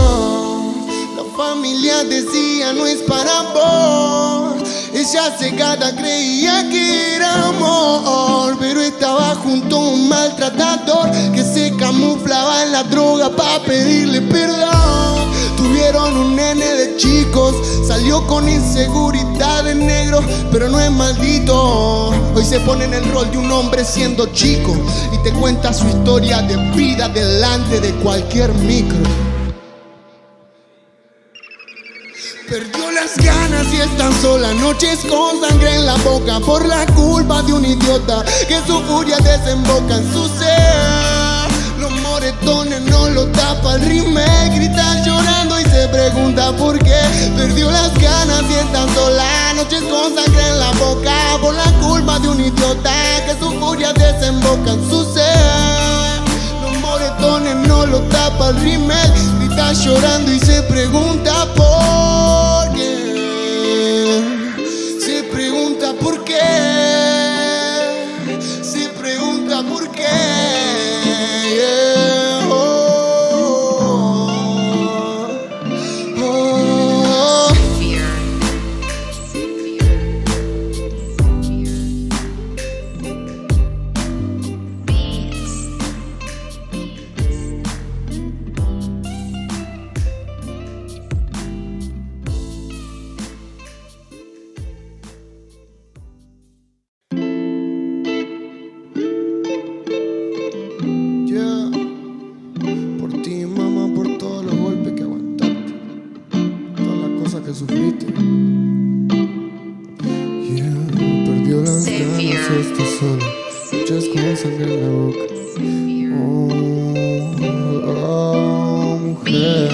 La familia decía no es para vos. Ella cegada creía que era amor, pero estaba junto a un maltratador que se camuflaba en la droga para pedirle perdón. Tuvieron un nene de chicos, salió con inseguridad de negro, pero no es maldito. Hoy se pone en el rol de un hombre siendo chico y te cuenta su historia de vida delante de cualquier micro. Perdió las ganas y están sola, noches con sangre en la boca por la culpa de un idiota que su furia desemboca en su ser. Los moretones no lo tapa el rímel, grita llorando y se pregunta por qué. Perdió las ganas y están sola, noches con sangre en la boca por la culpa de un idiota que su furia desemboca en su ser. Los moretones no lo tapa el rímel, grita llorando y se pregunta por qué. Se pregunta por qué. Se pregunta por qué. Yeah. Oh, oh, oh. Por ti, mamá, por todos los golpes que aguantaste, todas las cosas que sufriste. Perdió las ganas y está sola, muchas con sangre en la boca. Oh, oh, mujer.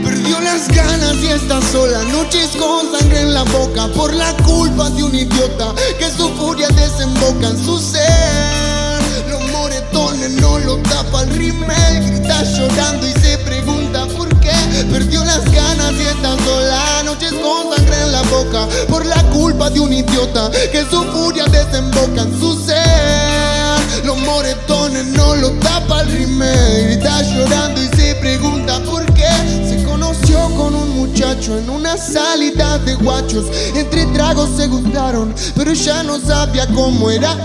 Perdió las ganas y está sola, noches con sangre en la boca por la culpa de un idiota que su furia desemboca en su ser. Los moretones no lo tapa el rímel, grita llorando y se pregunta por qué. Perdió las ganas y está sola, noches con sangre en la boca por la culpa de un idiota que su furia desemboca en su ser. Los moretones no lo tapa el rímel, grita llorando y se pregunta por qué. Se conoció con un muchacho en una salida de guachos. Entre tragos se gustaron, pero ya no sabía cómo era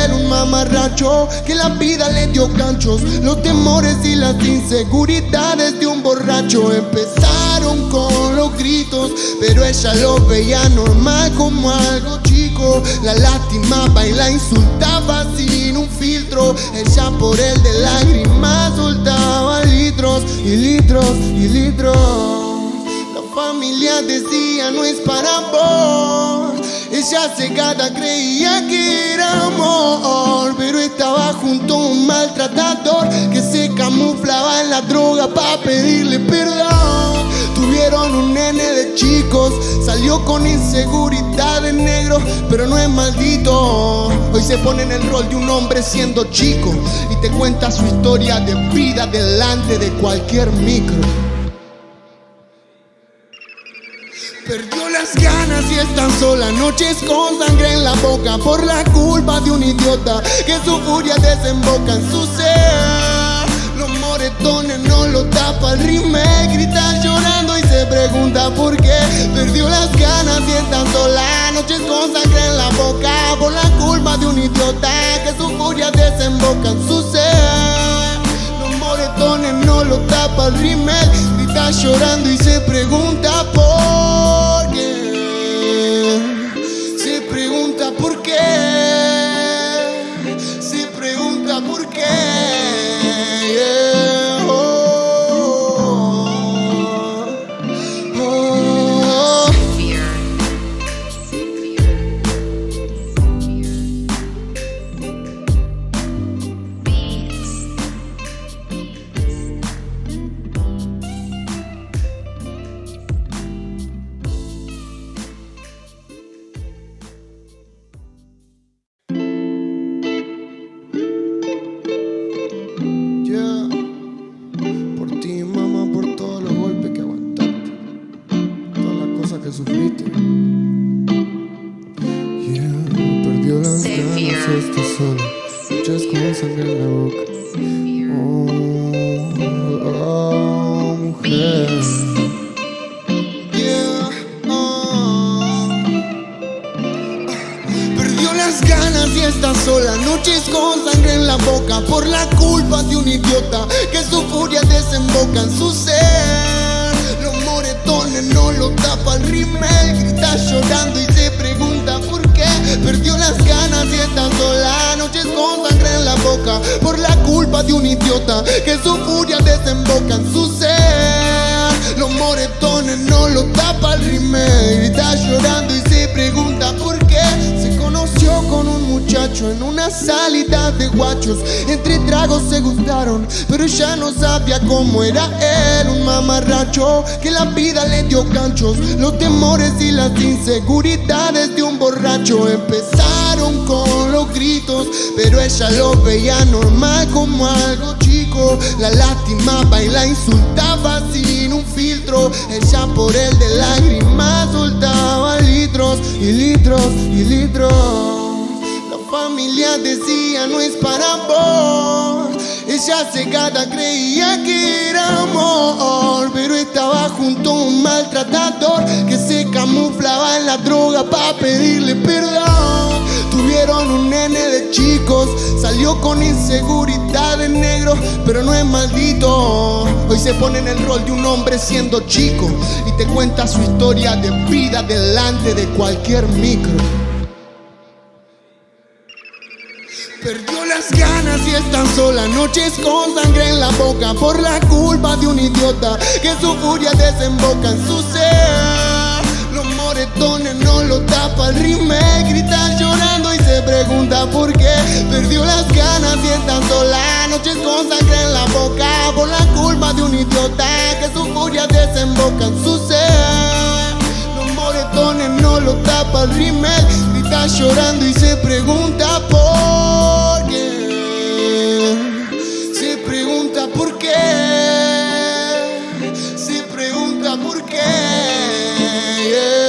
él. Un mamarracho que la vida le dio ganchos. Los temores y las inseguridades de un borracho empezaron con los gritos, pero ella lo veía normal como algo chico. La lastimaba y la insultaba sin un filtro. Ella por él de lágrimas soltaba litros y litros y litros. La familia decía no es para vos. Ella cegada creía que era amor, pero estaba junto a un maltratador que se camuflaba en la droga para pedirle perdón. Tuvieron un nene de chicos, salió con inseguridad de negro, pero no es maldito. Hoy se pone en el rol de un hombre siendo chico y te cuenta su historia de vida delante de cualquier micro. Perdió las ganas y están sola, noches con sangre en la boca por la culpa de un idiota que su furia desemboca en su ser. Los moretones no lo tapa el rímel, grita llorando y se pregunta por qué. Perdió las ganas y están sola, noches con sangre en la boca por la culpa de un idiota que su furia desemboca en su ser. Los moretones no lo tapa el rímel, grita llorando y se pregunta por qué. Se pregunta por qué. Se pregunta por qué. Yeah. Oh, oh, oh. está sola, noches con sangre en la boca. Oh, mujer. Yeah, perdió las ganas y está sola, noches con sangre en la boca, por la culpa de un idiota que su furia desemboca en su ser. Los moretones no lo tapa el rímel, grita llorando y se pregunta por qué. Perdió las ganas y está sola, noches con sangre en la boca, por la culpa de un idiota que su furia desemboca en su ser. Los moretones no lo tapa el rímel, grita llorando y se pregunta por qué. Se conoció con un muchacho en una salida de guachos, entre tragos se gustaron, pero ella no sabía cómo era él. Un mamarracho que la vida le dio ganchos, los temores y las inseguridades de un borracho. Empezaron con los gritos, pero ella lo veía normal como algo chico. La lastimaba y la insultaba sin un filtro. Ella por él de lágrimas soltaba litros y litros y litros. La familia decía no es para vos. Ella cegada creía que era amor, pero estaba junto a un maltratador que se camuflaba en la droga para pedirle perdón. Tuvieron un nene de chicos, salió con inseguridad de negro, pero no es maldito. Hoy se pone en el rol de un hombre siendo chico y te cuenta su historia de vida delante de cualquier micro. Perdió las ganas y está sola, noches con sangre en la boca, por la culpa de un idiota que su furia desemboca en su ser. Los moretones no lo tapa el rímel, grita llorando y se pregunta por qué. Perdió las ganas y está sola, noches con sangre en la boca, por la culpa de un idiota que su furia desemboca en su ser. Los moretones no lo tapa el rímel, grita llorando y se pregunta por qué. Se pregunta por qué. Se pregunta por qué. Yeah.